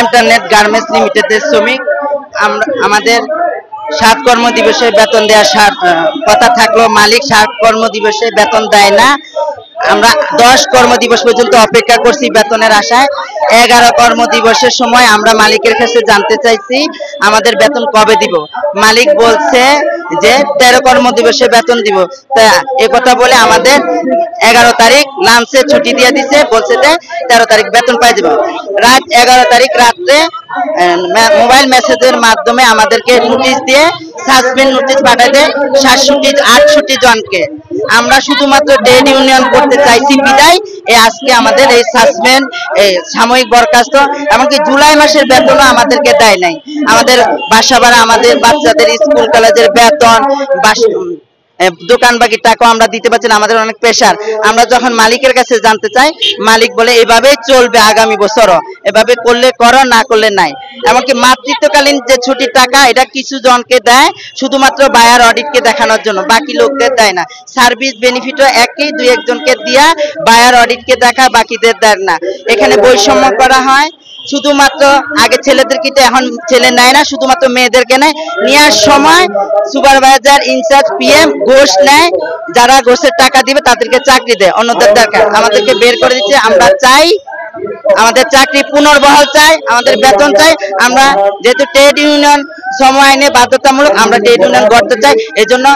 Internet garments লিমিটেডের শ্রমিক আমাদের 7 কর্মদিবসে বেতন দেওয়ার কথা থাকলো, মালিক 7 কর্মদিবসে বেতন দেয় না। আমরা 10 কর্মদিবস পর্যন্ত অপেক্ষা করছি বেতনের আশায়। 11 কর্মদিবসের সময় আমরা মালিকের কাছে জানতে চাইছি আমাদের বেতন কবে দিব। মালিক বলছে যে 13 কর্মদিবসে বেতন দিব। তা কথা বলে আমাদের 11 তারিখ লাঞ্চে ছুটি দিয়ে দিছে, বলছে যে 13 তারিখ বেতন পাই যাব। রাত 11 তারিখ রাত্রে মোবাইল মেসেজের মাধ্যমে আমাদেরকে নোটিশ দিয়ে সাসপেন্ড নোটিশ পাঠায় দেয় 68 জনকে। আমরা শুধুমাত্র ট্রেড ইউনিয়ন করতে চাইছি বিদায় আজকে আমাদের এই সাসপেন্ড সাময়িক বরখাস্ত, এমনকি জুলাই মাসের বেতনও আমাদেরকে দেয় নাই। আমাদের বাসা ভাড়া, আমাদের বাচ্চাদের স্কুল কলেজের বেতন, দোকান বাকি টাকা আমরা দিতে পারছি না, আমাদের অনেক প্রেশার। আমরা যখন মালিকের কাছে জানতে চাই, মালিক বলে এভাবেই চলবে আগামী বছরও, এভাবে করলে করো, না করলে নাই। এমনকি মাতৃত্বকালীন যে ছুটির টাকা এটা কিছু জনকে দেয় শুধুমাত্র বায়ার অডিটকে দেখানোর জন্য, বাকি লোকদের দেয় না। সার্ভিস বেনিফিটও একই, 2-1 জনকে দিয়া বায়ার অডিটকে দেখায়, বাকিদের দেয় না। এখানে বৈষম্য করা হয়। শুধুমাত্র আগে ছেলেদেরকে, এখন ছেলে নেয় না, শুধুমাত্র মেয়েদেরকে নেয়। নেওয়ার সময় সুপারভাইজার, ইনচার্জ, পিএম ঘোষ নেয়, যারা ঘোষের টাকা দিবে তাদেরকে চাকরি দেয়, অন্যদের দরকার আমাদেরকে বের করে দিচ্ছে। আমরা চাই আমাদের চাকরি পুনর্বহাল চাই, আমাদের বেতন চাই। আমরা যেহেতু ট্রেড ইউনিয়ন শ্রম আইনে বাধ্যতামূলক, আমরা ট্রেড ইউনিয়ন করতে চাই। এই জন্য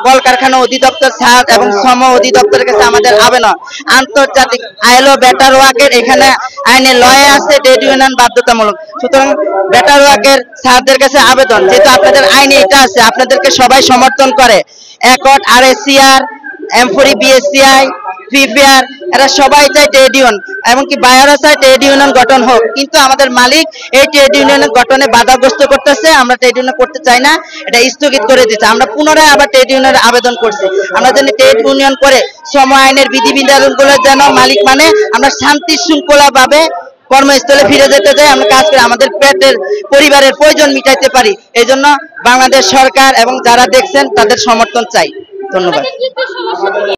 কলকারখানা অধিদপ্তর সাত এবং শ্রম অধিদপ্তরের কাছে আমাদের আবেদন, আন্তর্জাতিক আইলো বেটার ওয়ার্কের এখানে আইনে লয়ে আছে ট্রেড ইউনিয়ন বাধ্যতামূলক। সুতরাং বেটার ওয়ার্কের স্যারদের কাছে আবেদন, যেহেতু আপনাদের আইনে এটা আছে, আপনাদেরকে সবাই সমর্থন করে। একট, আরএসসিআর, এমফোরি, বিএসসিআই, ফিফেয়ার, এরা সবাই চায় ট্রেড ইউনিয়ন, এমনকি বায়ারও চায় ট্রেড ইউনিয়ন গঠন হোক। কিন্তু আমাদের মালিক এই ট্রেড ইউনিয়নের গঠনে বাধাগ্রস্ত করতেছে। আমরা ট্রেড ইউনিয়ন করতে চাই না, এটা স্থগিত করে দিচ্ছে। আমরা পুনরায় আবার ট্রেড ইউনিয়নের আবেদন করছি, আমরা যেন ট্রেড ইউনিয়ন করে শ্রম আইনের বিধিবিধানগুলো যেন মালিক মানে আমরা শান্তি শৃঙ্খলা ভাবে কর্মস্থলে ফিরে যেতে চাই, আমরা কাজ করে আমাদের পেটের পরিবারের প্রয়োজন মিটাইতে পারি। এই জন্য বাংলাদেশ সরকার এবং যারা দেখছেন তাদের সমর্থন চাই। ধন্যবাদ।